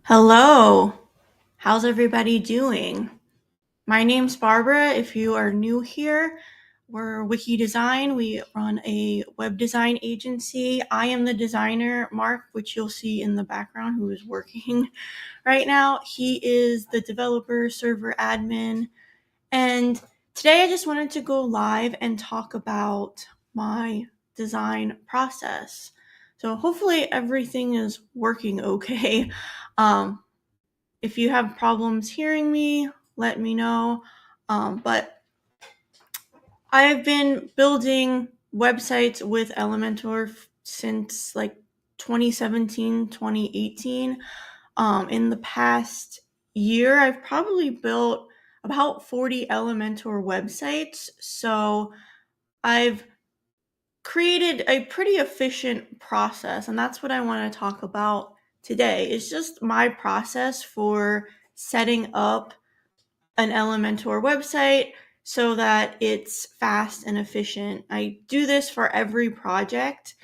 Hello, how's everybody doing? My name's Barbara. If you are new here, we're Wiki Design. We run a web design agency. I am the designer, Mark, which you'll see in the background, who is working right now. He is the developer, server admin. And today I just wanted to go live and talk about my design process. So hopefully everything is working okay. If you have problems hearing me, let me know. But I've been building websites with Elementor since like 2017, 2018. In the past year, I've probably built about 40 Elementor websites. So I've created a pretty efficient process, and that's what I want to talk about today. It's just my process for setting up an Elementor website so that it's fast and efficient. I do this for every project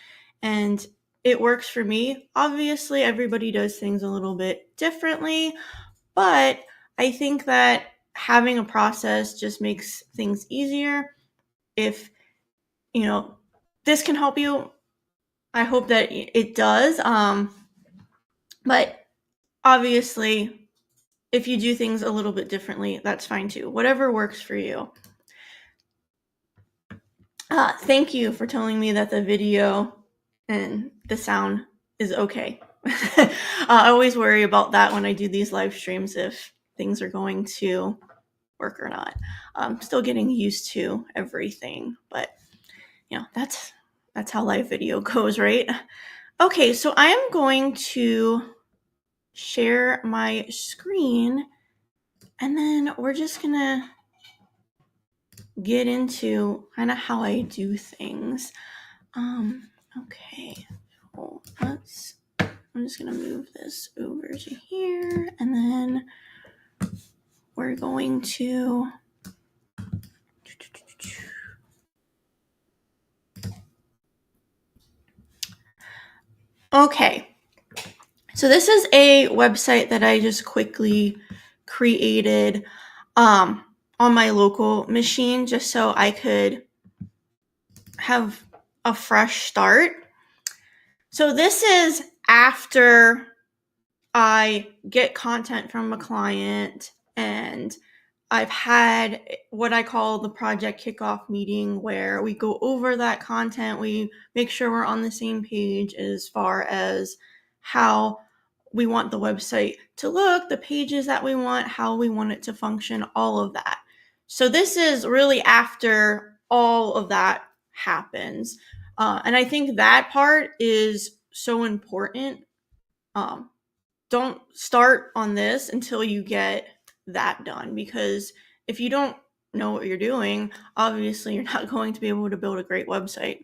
and it works for me. Obviously, everybody does things a little bit differently, but I think that having a process just makes things easier. If, this can help you, I hope that it does. But obviously, if you do things a little bit differently, that's fine too. Whatever works for you. Thank you for telling me that the video and the sound is okay. I always worry about that when I do these live streams, if things are going to work or not. I'm still getting used to everything, but that's how live video goes, right? Okay, so I am going to share my screen and then we're just gonna get into kind of how I do things. Okay, so I'm just gonna move this over to here and then we're going to okay, so this is a website that I just quickly created on my local machine just so I could have a fresh start. So this is after I get content from a client and I've had what I call the project kickoff meeting where we go over that content. We make sure we're on the same page as far as how we want the website to look, the pages that we want, how we want it to function, all of that. So this is really after all of that happens. And I think that part is so important. Don't start on this until you get that done, because if you don't know what you're doing, obviously you're not going to be able to build a great website.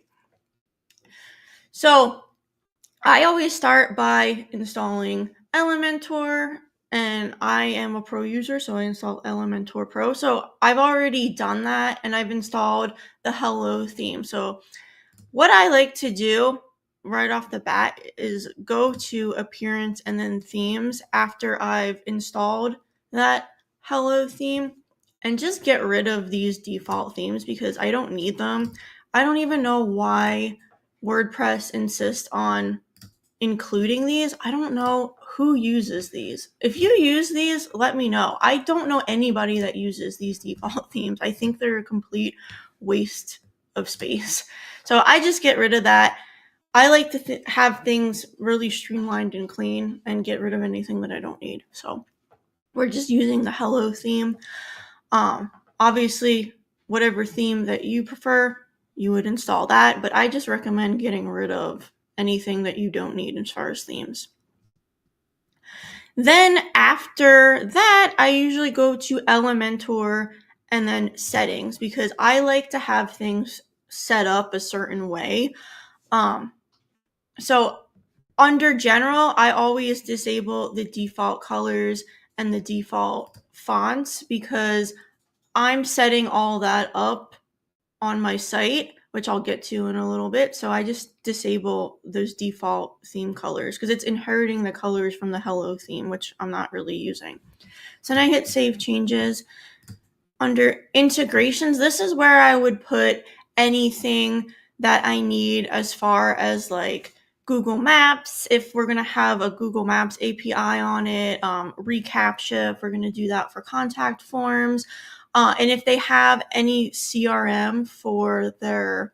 So I always start by installing Elementor, and I am a pro user, so I install Elementor Pro. So I've already done that and I've installed the Hello theme. So what I like to do right off the bat is go to appearance and then themes after I've installed that Hello theme and just get rid of these default themes because I don't need them. I don't even know why WordPress insists on including these. I don't know who uses these. If you use these, let me know. I don't know anybody that uses these default themes. I think they're a complete waste of space. So I just get rid of that. I like to have things really streamlined and clean and get rid of anything that I don't need. So we're just using the Hello theme. Obviously, whatever theme that you prefer, you would install that, but I just recommend getting rid of anything that you don't need as far as themes. Then after that, I usually go to Elementor and then settings because I like to have things set up a certain way. So under general, I always disable the default colors and the default fonts because I'm setting all that up on my site which I'll get to in a little bit. So I just disable those default theme colors because it's inheriting the colors from the Hello theme, which I'm not really using. So then I hit Save Changes. Under integrations, this is where I would put anything that I need as far as like Google Maps, if we're going to have a Google Maps API on it, reCAPTCHA, if we're going to do that for contact forms, and if they have any CRM for their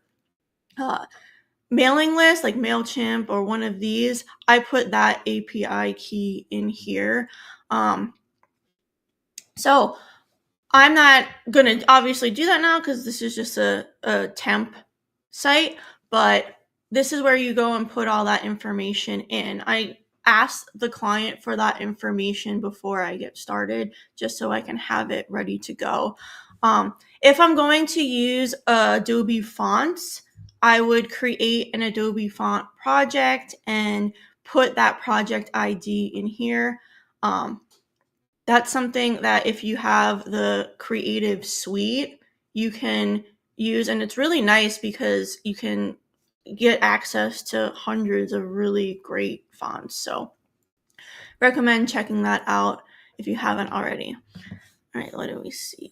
mailing list, like MailChimp or one of these, I put that API key in here. So I'm not going to obviously do that now because this is just a temp site, but this is where you go and put all that information in. I ask the client for that information before I get started, just so I can have it ready to go. If I'm going to use Adobe Fonts, I would create an Adobe Font project and put that project ID in here. That's something that if you have the Creative Suite, you can use, and it's really nice because you can get access to hundreds of really great fonts. So recommend checking that out if you haven't already. All right, what do we see?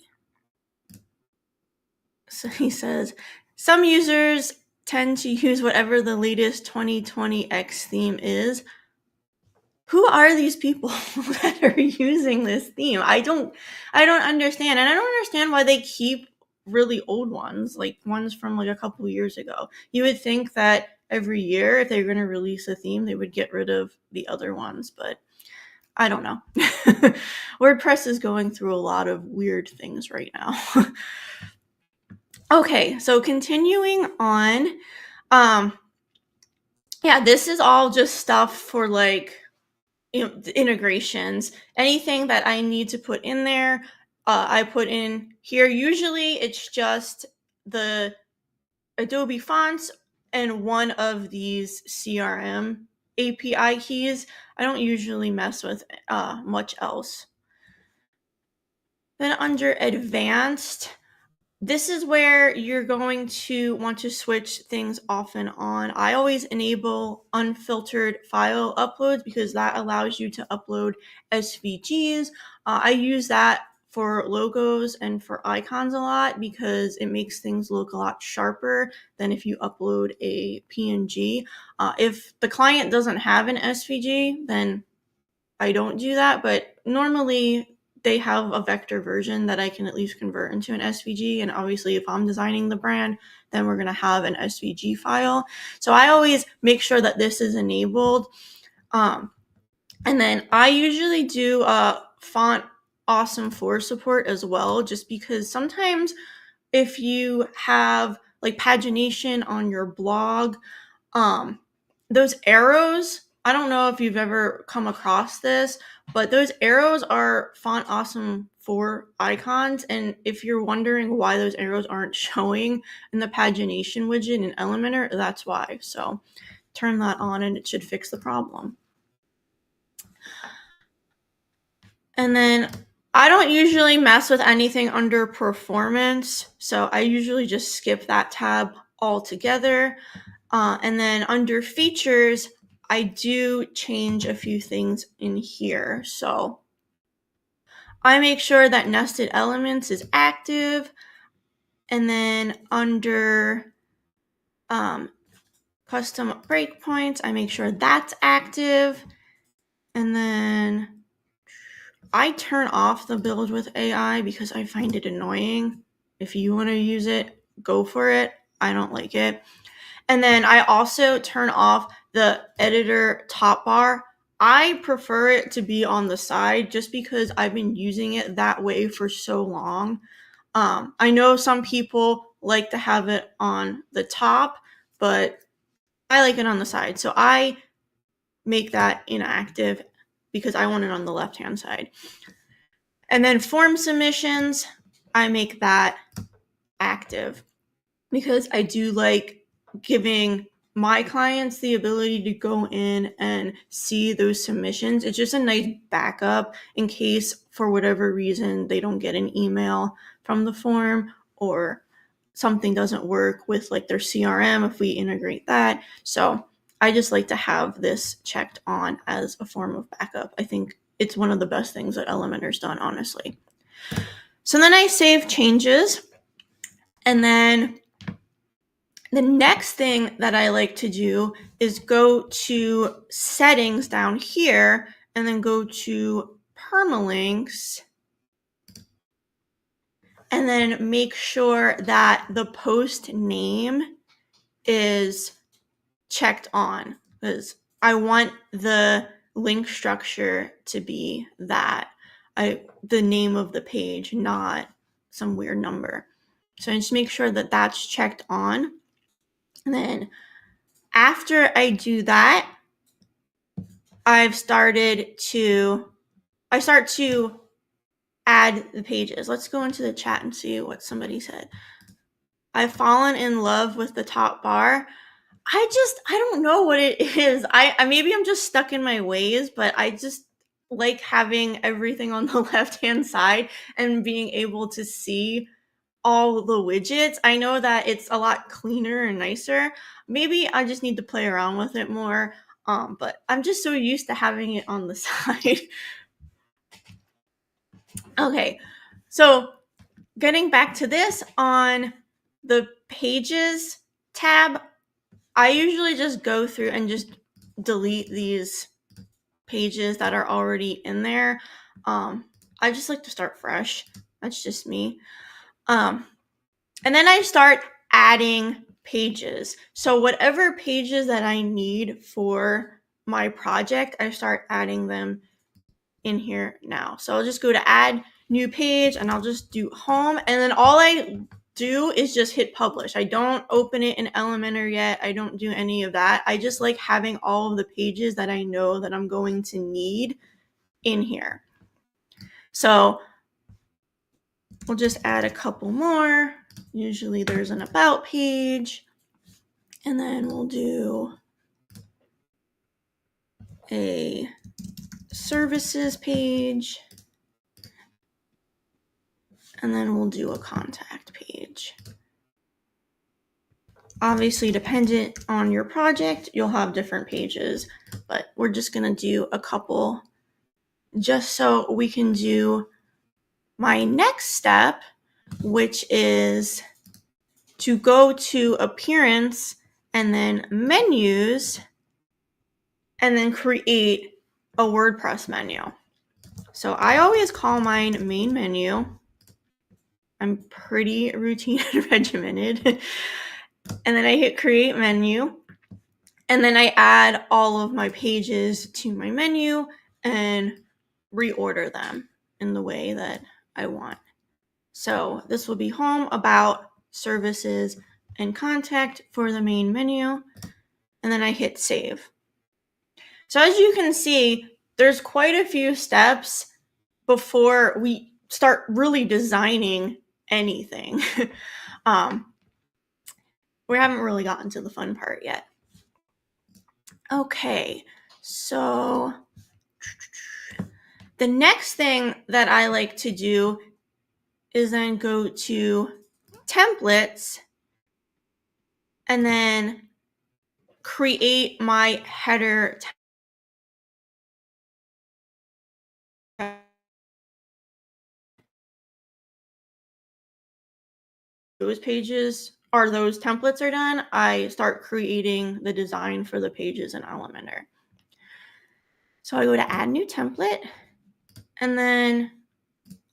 So he says, some users tend to use whatever the latest 2020X theme is. Who are these people that are using this theme? I don't understand. And I don't understand why they keep really old ones, like ones from like a couple years ago. You would think that every year, if they're going to release a theme, they would get rid of the other ones, but I don't know. WordPress is going through a lot of weird things right now. Okay, so continuing on. Yeah, this is all just stuff for like, the integrations. Anything that I need to put in there, I put in here. Usually it's just the Adobe fonts and one of these CRM API keys. I don't usually mess with much else. Then under advanced, this is where you're going to want to switch things off and on. I always enable unfiltered file uploads because that allows you to upload SVGs. I use that for logos and for icons a lot because it makes things look a lot sharper than if you upload a PNG. If the client doesn't have an SVG, then I don't do that, but normally they have a vector version that I can at least convert into an SVG. And obviously, if I'm designing the brand, then we're going to have an SVG file. So I always make sure that this is enabled. And then I usually do Font Awesome 4 support as well, just because sometimes if you have like pagination on your blog, those arrows, I don't know if you've ever come across this, but those arrows are Font Awesome 4 icons. And if you're wondering why those arrows aren't showing in the pagination widget in Elementor, that's why. So turn that on and it should fix the problem. And then I don't usually mess with anything under performance. So I usually just skip that tab altogether. And then under features, I do change a few things in here. So I make sure that nested elements is active. And then under custom breakpoints, I make sure that's active. And then I turn off the build with AI because I find it annoying. If you want to use it, go for it. I don't like it. And then I also turn off the editor top bar. I prefer it to be on the side just because I've been using it that way for so long. I know some people like to have it on the top, but I like it on the side. So I make that inactive because I want it on the left-hand side. And then form submissions, I make that active because I do like giving my clients the ability to go in and see those submissions. It's just a nice backup in case for whatever reason they don't get an email from the form or something doesn't work with like their CRM, if we integrate that. So I just like to have this checked on as a form of backup. I think it's one of the best things that Elementor's done, honestly. So then I save changes, and then the next thing that I like to do is go to settings down here and then go to permalinks and then make sure that the post name is checked on, because I want the link structure to be that, the name of the page, not some weird number. So I just make sure that that's checked on. And then after I do that, I start to add the pages. Let's go into the chat and see what somebody said. I've fallen in love with the top bar. I don't know what it is. I maybe I'm just stuck in my ways, but I just like having everything on the left-hand side and being able to see all the widgets. I know that it's a lot cleaner and nicer. Maybe I just need to play around with it more. But I'm just so used to having it on the side. Okay, so getting back to this, on the pages tab, I usually just go through and just delete these pages that are already in there. I just like to start fresh. That's just me. And then I start adding pages. So whatever pages that I need for my project, I start adding them in here now. So I'll just go to add new page and I'll just do home. And then all I do is just hit publish. I don't open it in Elementor yet. I don't do any of that. I just like having all of the pages that I know that I'm going to need in here. So we'll just add a couple more. Usually there's an about page, and then we'll do a services page, and then we'll do a contact page. Obviously, dependent on your project, you'll have different pages, but we're just going to do a couple just so we can do my next step, which is to go to appearance and then menus and then create a WordPress menu. So I always call mine main menu. I'm pretty routine and regimented. And then I hit create menu. And then I add all of my pages to my menu and reorder them in the way that I want. So this will be home, about, services, and contact for the main menu. And then I hit save. So as you can see, there's quite a few steps before we start really designing anything. We haven't really gotten to the fun part yet. Okay, so the next thing that I like to do is then go to templates and then create my header. Those pages, or those templates are done, I start creating the design for the pages in Elementor. So I go to add new template, and then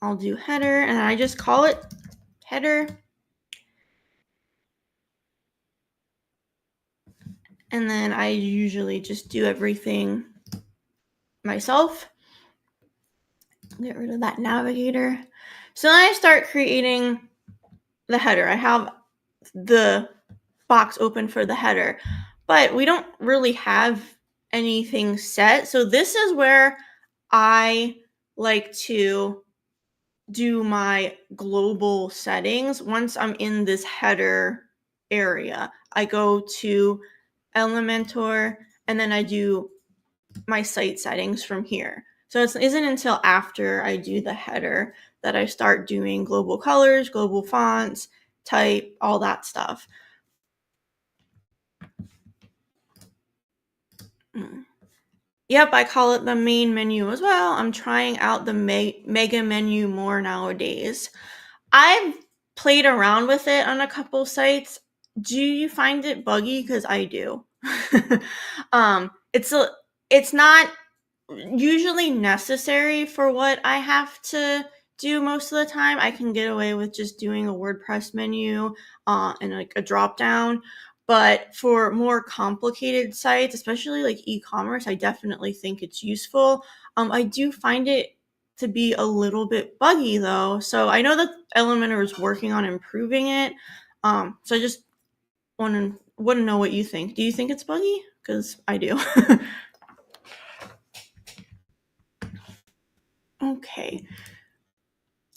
I'll do header, and I just call it header. And then I usually just do everything myself. Get rid of that navigator. So then I start creating the header. I have the box open for the header, but we don't really have anything set. So this is where I like to do my global settings. Once I'm in this header area, I go to Elementor and then I do my site settings from here. So it isn't until after I do the header that I start doing global colors, global fonts, type, all that stuff. Yep, I call it the main menu as well. I'm trying out the mega menu more nowadays. I've played around with it on a couple sites. Do you find it buggy? Because I do. It's not usually necessary for what I have to do most of the time. I can get away with just doing a WordPress menu and like a drop down. But for more complicated sites, especially like e-commerce, I definitely think it's useful. I do find it to be a little bit buggy though. So I know that Elementor is working on improving it. So I just want to know what you think. Do you think it's buggy? Because I do. Okay.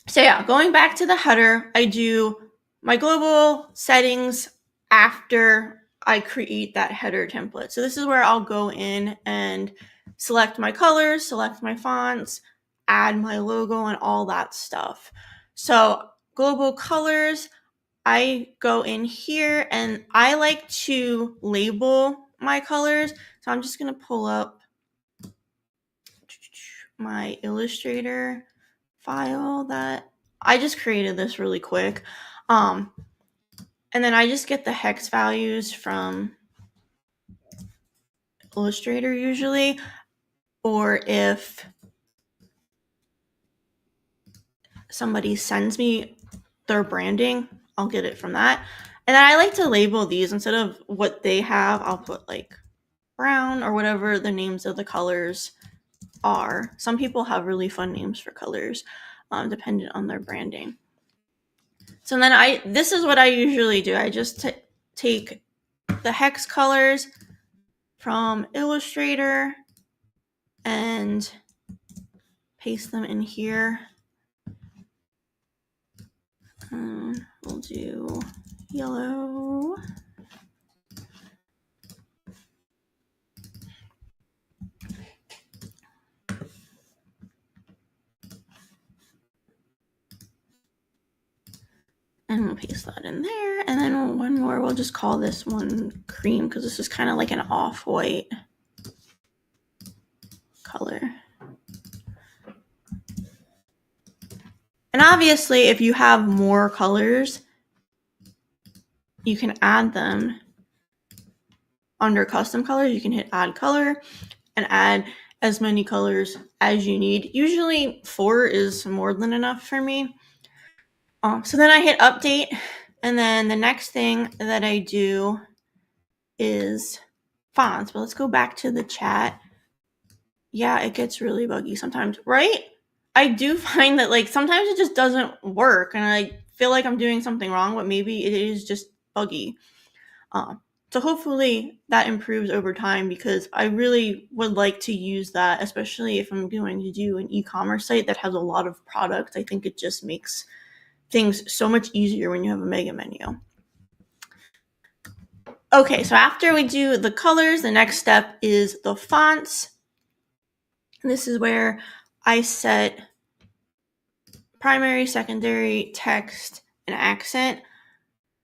So yeah, going back to the header, I do my global settings after I create that header template. So this is where I'll go in and select my colors, select my fonts, add my logo and all that stuff. So global colors, I go in here and I like to label my colors. So I'm just going to pull up my Illustrator file that I just created this really quick. And then I just get the hex values from Illustrator usually, or if somebody sends me their branding, I'll get it from that. And then I like to label these instead of what they have, I'll put like brown or whatever the names of the colors are. Some people have really fun names for colors, dependent on their branding. So then this is what I usually do. I just take the hex colors from Illustrator and paste them in here. We'll do yellow. And we'll paste that in there. And then one more, we'll just call this one cream because this is kind of like an off-white color. And obviously, if you have more colors, you can add them under custom colors. You can hit add color and add as many colors as you need. Usually 4 is more than enough for me. So then I hit update, and then the next thing that I do is fonts. But let's go back to the chat. Yeah, it gets really buggy sometimes, right? I do find that like sometimes it just doesn't work, and I feel like I'm doing something wrong, but maybe it is just buggy. So hopefully that improves over time because I really would like to use that, especially if I'm going to do an e-commerce site that has a lot of products. I think it just makes things so much easier when you have a mega menu. Okay, so after we do the colors, the next step is the fonts. This is where I set primary, secondary, text, and accent.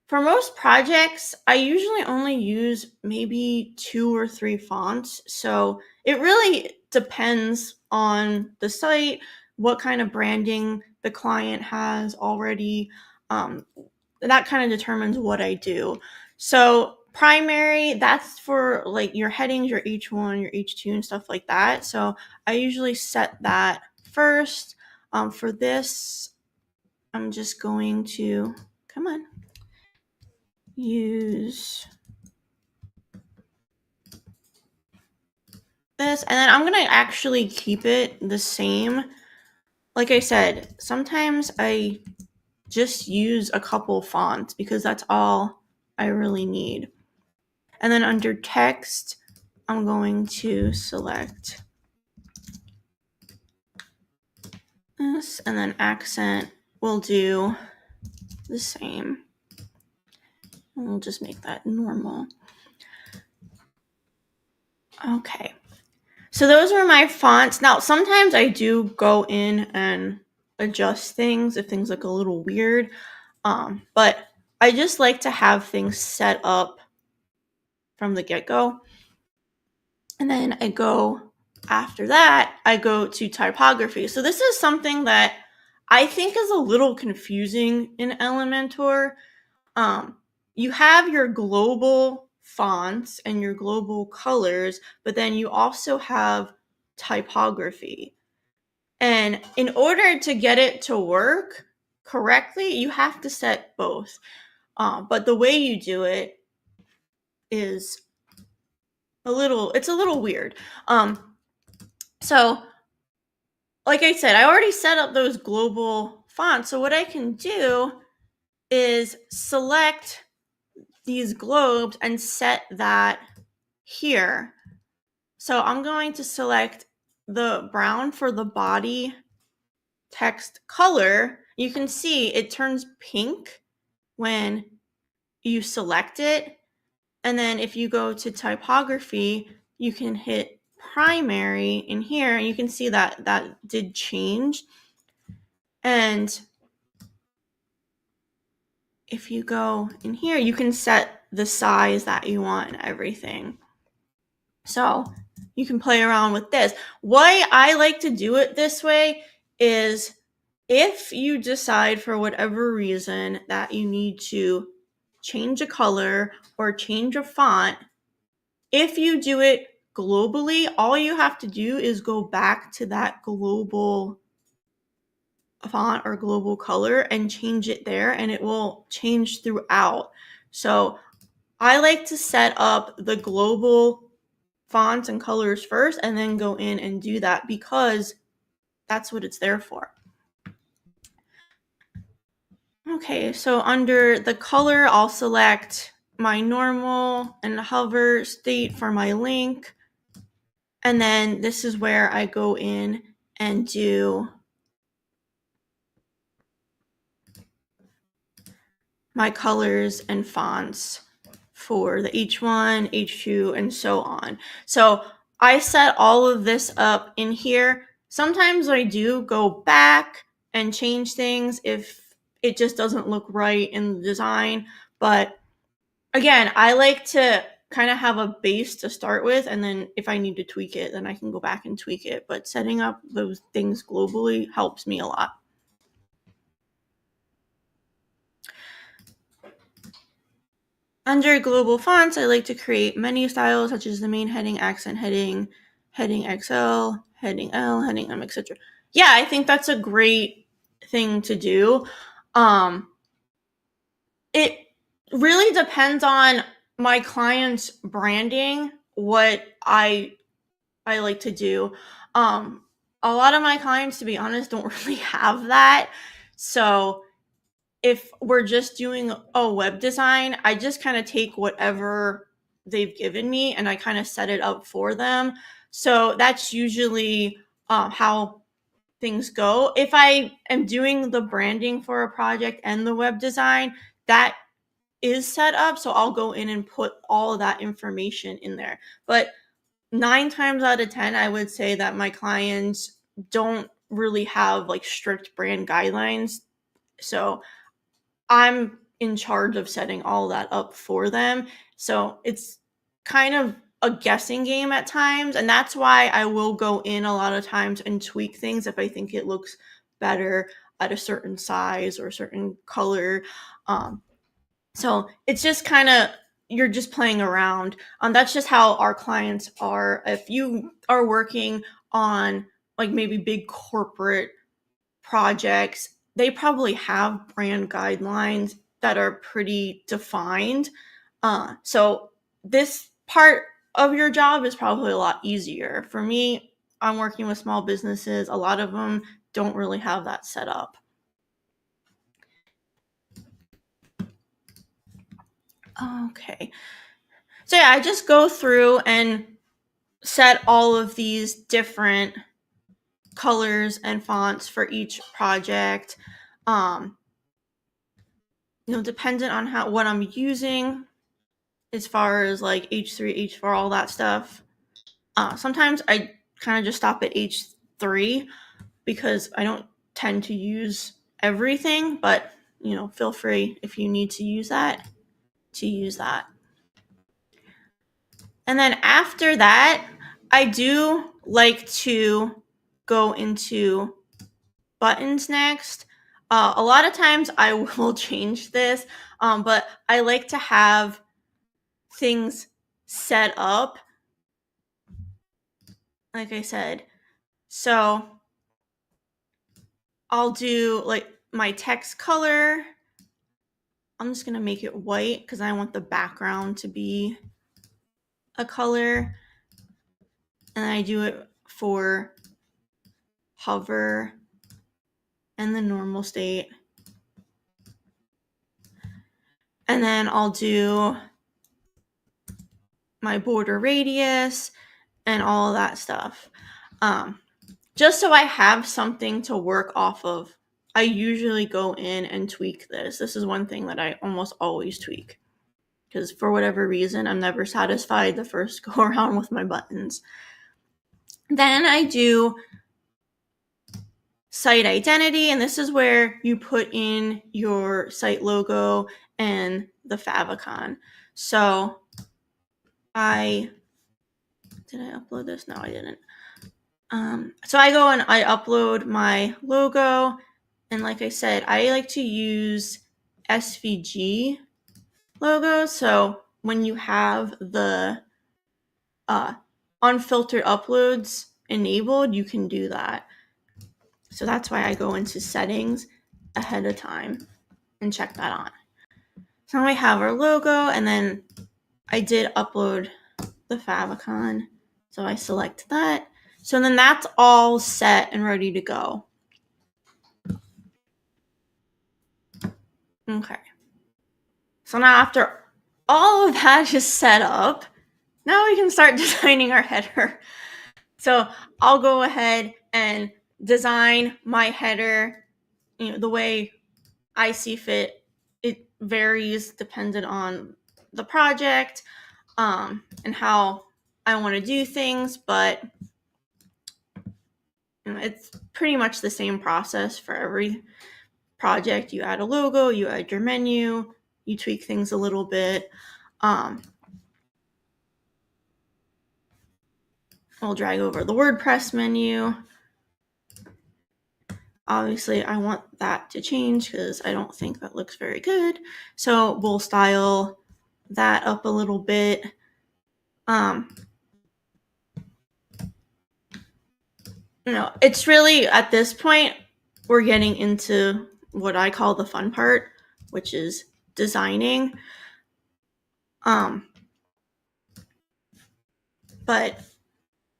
For most projects, I usually only use maybe 2 or 3 fonts. So it really depends on the site, what kind of branding the client has already. That kind of determines what I do. So primary, that's for like your headings, your H1, your H2, and stuff like that. So I usually set that first. For this, I'm just going to, come on, use this, and then I'm going to actually keep it the same. Like I said, sometimes I just use a couple fonts because that's all I really need. And then under text, I'm going to select this, and then accent will do the same. And we'll just make that normal. Okay. So those are my fonts. Now, sometimes I do go in and adjust things if things look a little weird. But I just like to have things set up from the get-go. And then after that, I go to typography. So this is something that I think is a little confusing in Elementor. You have your global fonts and your global colors, but then you also have typography. And in order to get it to work correctly, you have to set both. But the way you do it is a little weird. So like I said, I already set up those global fonts. So what I can do is select these globes and set that here. So I'm going to select the brown for the body text color. You can see it turns pink when you select it. And then if you go to typography, you can hit primary in here and you can see that that did change. And if you go in here, you can set the size that you want and everything. So you can play around with this. Why I like to do it this way is if you decide for whatever reason that you need to change a color or change a font, if you do it globally, all you have to do is go back to that global font or global color and change it there, and it will change throughout. So I like to set up the global fonts and colors first and then go in and do that because that's what it's there for. Okay, so under the color, I'll select my normal and hover state for my link. And then this is where I go in and do my colors and fonts for the H1, H2, and so on. So I set all of this up in here. Sometimes I do go back and change things if it just doesn't look right in the design. But again, I like to kind of have a base to start with, and then if I need to tweak it, then I can go back and tweak it. But setting up those things globally helps me a lot. Under global fonts, I like to create menu styles such as the main heading, accent heading, heading XL, heading L, heading M, etc. Yeah, I think that's a great thing to do. It really depends on my client's branding, what I like to do. A lot of my clients, to be honest, don't really have that. So if we're just doing a web design, I just kind of take whatever they've given me and I kind of set it up for them. So that's usually how things go. If I am doing the branding for a project and the web design, that is set up. So I'll go in and put all of that information in there. But 9 times out of 10, I would say that my clients don't really have like strict brand guidelines. So I'm in charge of setting all that up for them. So it's kind of a guessing game at times. And that's why I will go in a lot of times and tweak things if I think it looks better at a certain size or a certain color. So it's just kind of, you're just playing around. That's just how our clients are. If you are working on like maybe big corporate projects, they probably have brand guidelines that are pretty defined. So this part of your job is probably a lot easier. For me, I'm working with small businesses. A lot of them don't really have that set up. Okay. So yeah, I just go through and set all of these different colors and fonts for each project. Dependent on what I'm using as far as like H3, H4, all that stuff. Sometimes I kind of just stop at H3 because I don't tend to use everything, but feel free if you need to use that, to use that. And then after that, I do like to go into buttons next. A lot of times I will change this, but I like to have things set up, like I said. So I'll do like my text color. I'm just gonna make it white because I want the background to be a color. And I do it for hover and the normal state. And then I'll do my border radius and all of that stuff. Just so I have something to work off of. I usually go in and tweak this. This is one thing that I almost always tweak, because for whatever reason, I'm never satisfied the first go around with my buttons. Then I do site identity, and this is where you put in your site logo and the favicon. So did I upload this? No, I didn't. So I go and I upload my logo, and like I said, I like to use SVG logos. So when you have the unfiltered uploads enabled, you can do that. So that's why I go into settings ahead of time and check that on. So now we have our logo, and then I did upload the favicon. So I select that. So then that's all set and ready to go. Okay. So now after all of that is set up, now we can start designing our header. So I'll go ahead and design my header, the way I see fit. It varies dependent on the project and how I want to do things, but it's pretty much the same process for every project. You add a logo, you add your menu, you tweak things a little bit. I'll drag over the WordPress menu. Obviously, I want that to change because I don't think that looks very good. So we'll style that up a little bit. It's really, at this point, we're getting into what I call the fun part, which is designing. But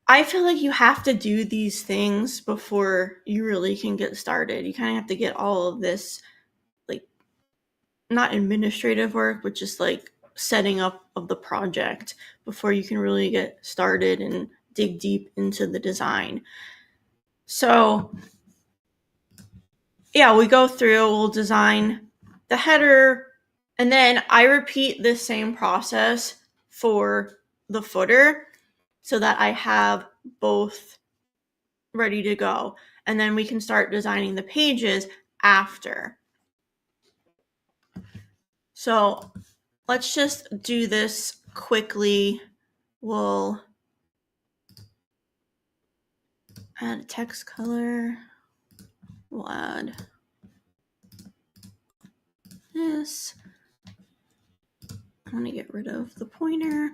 I feel like you have to do these things before you really can get started. You kind of have to get all of this, like, not administrative work, but just like setting up of the project before you can really get started and dig deep into the design. So yeah, we go through, we'll design the header, and then I repeat this same process for the footer so that I have both ready to go. And then we can start designing the pages after. So let's just do this quickly. We'll add a text color. We'll add this. I'm going to get rid of the pointer.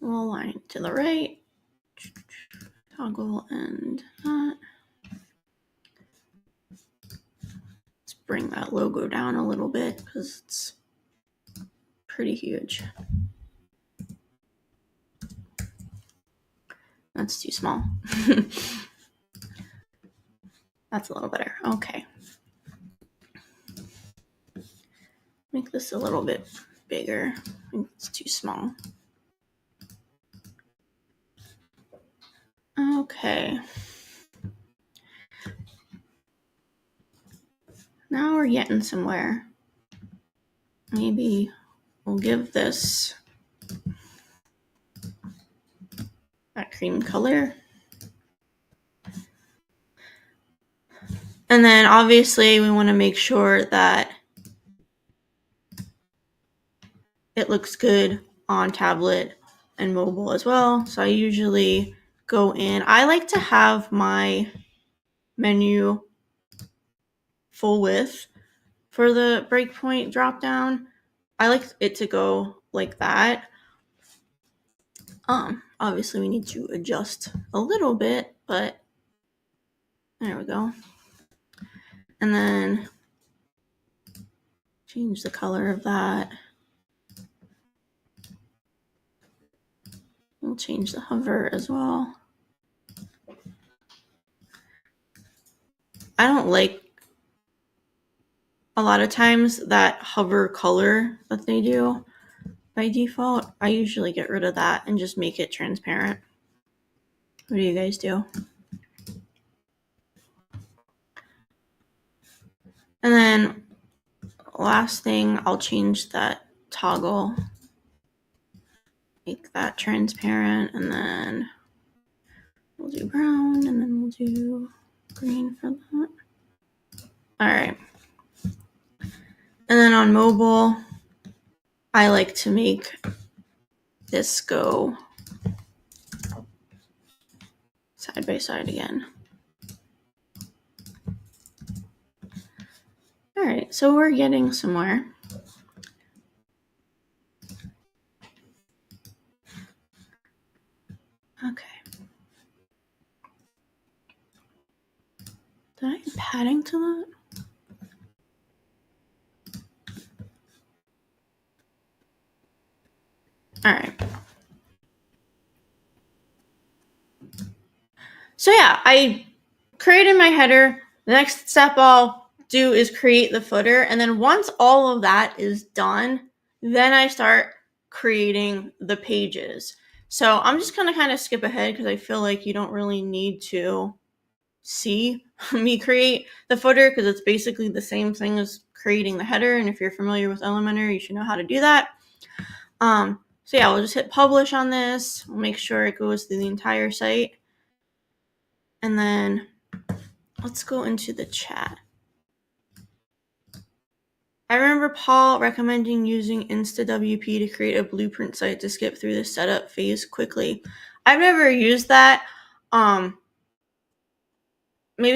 We'll align it to the right. Toggle and that. Let's bring that logo down a little bit because it's pretty huge. That's too small. That's a little better. Okay. Make this a little bit bigger. I think it's too small. Okay. Now we're getting somewhere. Maybe we'll give this that cream color. And then obviously we want to make sure that it looks good on tablet and mobile as well. So I usually go in. I like to have my menu full width for the breakpoint drop down. I like it to go like that. Obviously we need to adjust a little bit, but there we go. And then change the color of that. We'll change the hover as well. I don't like a lot of times that hover color that they do by default. I usually get rid of that and just make it transparent. What do you guys do? And then last thing, I'll change that toggle, make that transparent, and then we'll do brown, and then we'll do green for that. All right. And then on mobile, I like to make this go side by side again. All right, so we're getting somewhere. Okay. Did I add padding to that? All right. So yeah, I created my header. The next step I'll do is create the footer. And then once all of that is done, then I start creating the pages. So I'm just going to kind of skip ahead because I feel like you don't really need to see me create the footer because it's basically the same thing as creating the header. And if you're familiar with Elementor, you should know how to do that. So yeah, we'll just hit publish on this. We'll make sure it goes through the entire site. And then let's go into the chat. I remember Paul recommending using InstaWP to create a blueprint site to skip through the setup phase quickly. I've never used that. Maybe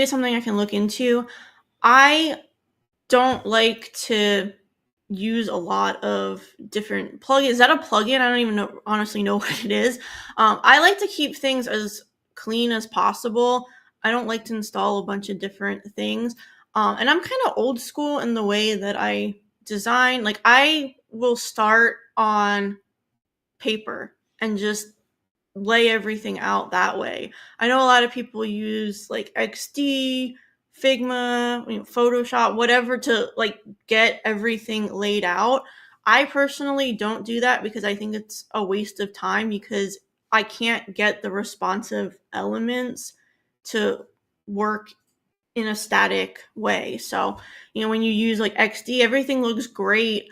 it's something I can look into. I don't like to use a lot of different plugins. Is that a plugin? I don't even honestly know what it is. I like to keep things as clean as possible. I don't like to install a bunch of different things. And I'm kind of old school in the way that I design. Like I will start on paper and just lay everything out that way. I know a lot of people use like XD, Figma, Photoshop, whatever to like get everything laid out. I personally don't do that because I think it's a waste of time because I can't get the responsive elements to work in a static way. So, when you use like XD, everything looks great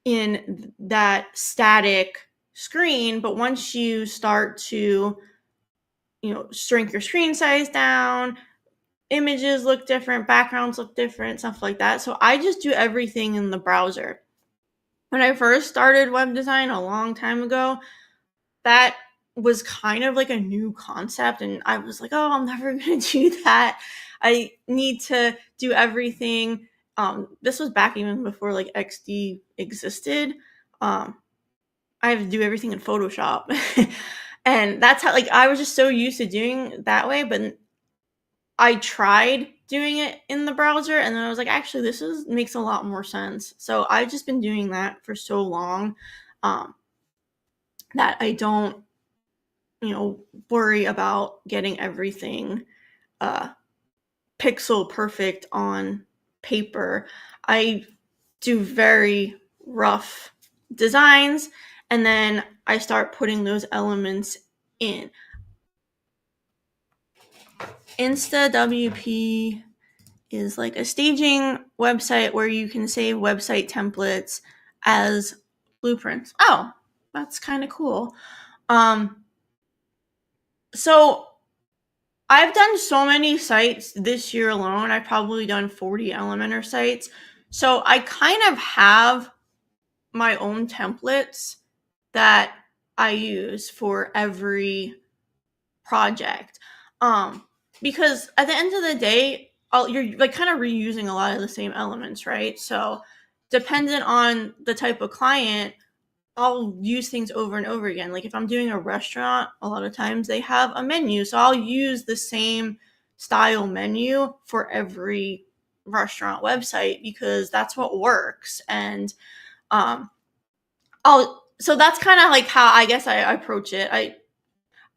in that static screen, but once you start to shrink your screen size down, images look different, backgrounds look different, stuff like that. So I just do everything in the browser. When I first started web design a long time ago, that was kind of like a new concept, and I was like, oh, I'm never going to do that. I need to do everything. This was back even before like XD existed. I have to do everything in Photoshop. And that's how, like, I was just so used to doing that way, but I tried doing it in the browser, and then I was like, actually, this makes a lot more sense. So I've just been doing that for so long that I don't, worry about getting everything pixel perfect on paper. I do very rough designs, and then I start putting those elements in. InstaWP is like a staging website where you can save website templates as blueprints. Oh, that's kind of cool. So I've done so many sites this year alone. I've probably done 40 Elementor sites. So I kind of have my own templates that I use for every project. Because at the end of the day, you're like kind of reusing a lot of the same elements, right? So dependent on the type of client, I'll use things over and over again. Like if I'm doing a restaurant, a lot of times they have a menu. So I'll use the same style menu for every restaurant website because that's what works. And so that's kind of like how I guess I approach it.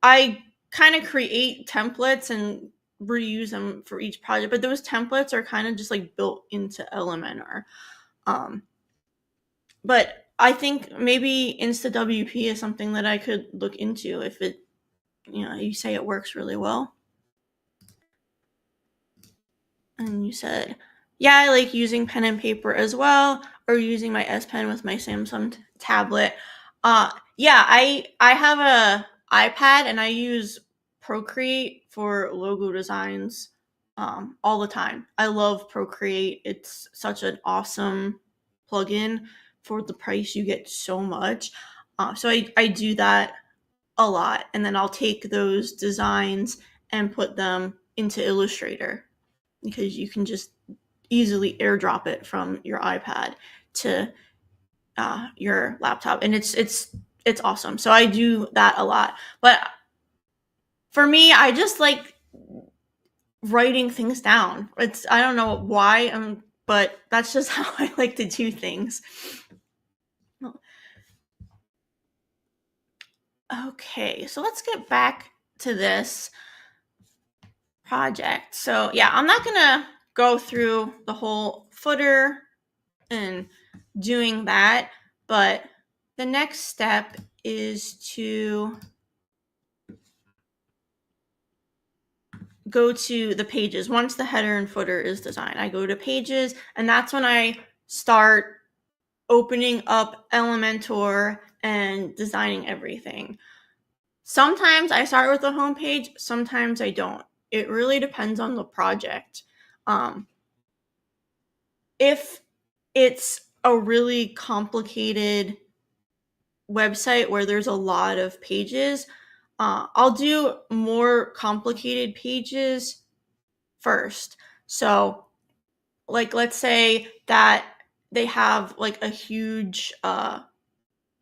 I kind of create templates and reuse them for each project, but those templates are kind of just like built into Elementor. But I think maybe InstaWP is something that I could look into if it, you say it works really well. And you said, yeah, I like using pen and paper as well, or using my S Pen with my Samsung tablet. Yeah, I have a iPad and I use Procreate for logo designs all the time. I love Procreate. It's such an awesome plugin. For the price, you get so much. So I do that a lot, and then I'll take those designs and put them into Illustrator because you can just easily airdrop it from your iPad to your laptop, and it's awesome. So I do that a lot. But for me, I just like writing things down. I don't know why, but that's just how I like to do things. Okay, so let's get back to this project. So yeah, I'm not gonna go through the whole footer and doing that, but the next step is to go to the pages. Once the header and footer is designed, I go to pages, and that's when I start opening up Elementor and designing everything. Sometimes I start with the homepage, sometimes I don't. It really depends on the project. If it's a really complicated website where there's a lot of pages, I'll do more complicated pages first. So, like, let's say that they have like a huge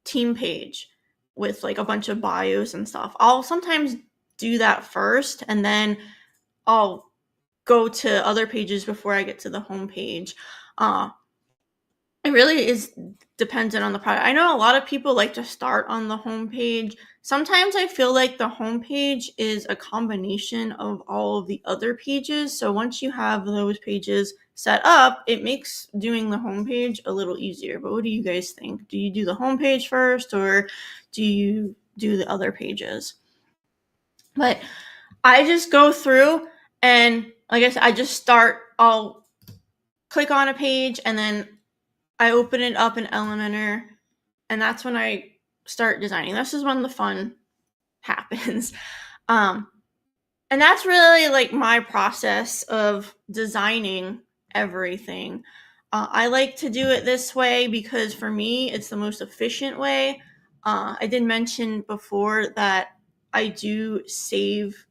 team page with like a bunch of bios and stuff. I'll sometimes do that first, and then I'll go to other pages before I get to the home page. It really is dependent on the product. I know a lot of people like to start on the home page. Sometimes I feel like the home page is a combination of all of the other pages. So once you have those pages set up, it makes doing the home page a little easier. But what do you guys think? Do you do the home page first, or do you do the other pages? But I just go through, and like I said, I'll click on a page, and then I open it up in Elementor, and that's when I start designing. This is when the fun happens. And that's really like my process of designing everything. I like to do it this way because for me, it's the most efficient way. I did mention before that I do save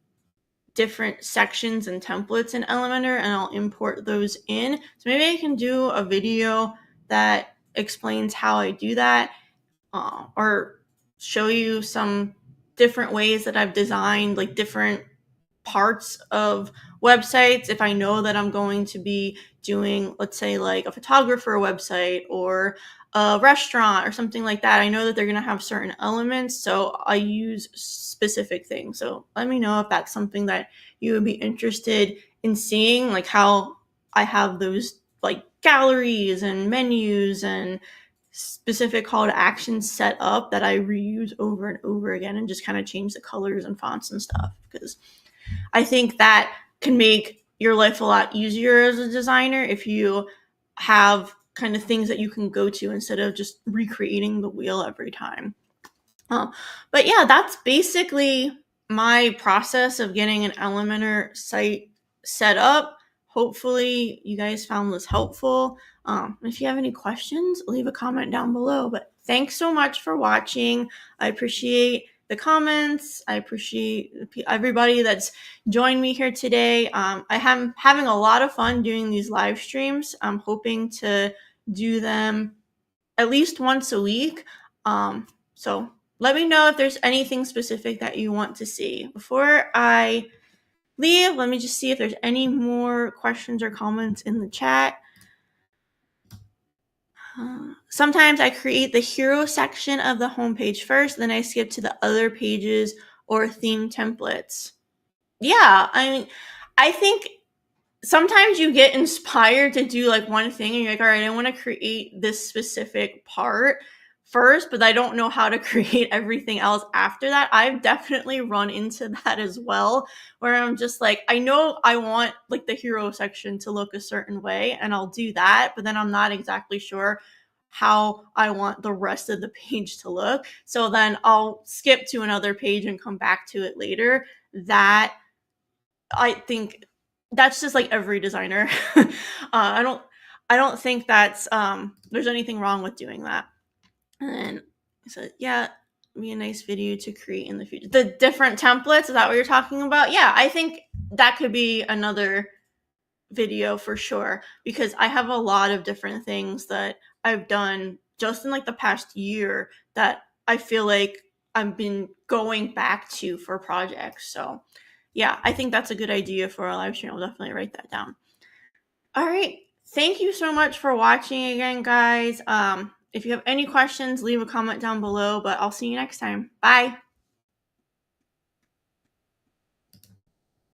different sections and templates in Elementor, and I'll import those in. So maybe I can do a video that explains how I do that, or show you some different ways that I've designed like different parts of websites. If I know that I'm going to be doing, let's say, like a photographer website or a restaurant or something like that, I know that they're going to have certain elements, so I use specific things. So let me know if that's something that you would be interested in seeing, like how I have those like galleries and menus and specific call to actions set up that I reuse over and over again, and just kind of change the colors and fonts and stuff, because I think that can make your life a lot easier as a designer if you have kind of things that you can go to instead of just recreating the wheel every time. But yeah, that's basically my process of getting an Elementor site set up. Hopefully you guys found this helpful. If you have any questions, leave a comment down below. But thanks so much for watching. I appreciate the comments. I appreciate everybody that's joined me here today. I am having a lot of fun doing these live streams. I'm hoping to do them at least once a week. So let me know if there's anything specific that you want to see. Before I leave, let me just see if there's any more questions or comments in the chat. Sometimes I create the hero section of the homepage first, then I skip to the other pages or theme templates. Yeah, I mean, I think sometimes you get inspired to do like one thing and you're like, all right, I want to create this specific part first, but I don't know how to create everything else after that. I've definitely run into that as well, where I'm just like, I know I want like the hero section to look a certain way and I'll do that, but then I'm not exactly sure how I want the rest of the page to look. So then I'll skip to another page and come back to it later. That I think that's just like every designer. I don't think that's there's anything wrong with doing that. And then I said, yeah, be a nice video to create in the future. The different templates, is that what you're talking about? Yeah, I think that could be another video for sure, because I have a lot of different things that I've done just in like the past year that I feel like I've been going back to for projects. So yeah, I think that's a good idea for a live stream. I'll definitely write that down. All right. Thank you so much for watching again, guys. If you have any questions, leave a comment down below, but I'll see you next time. Bye.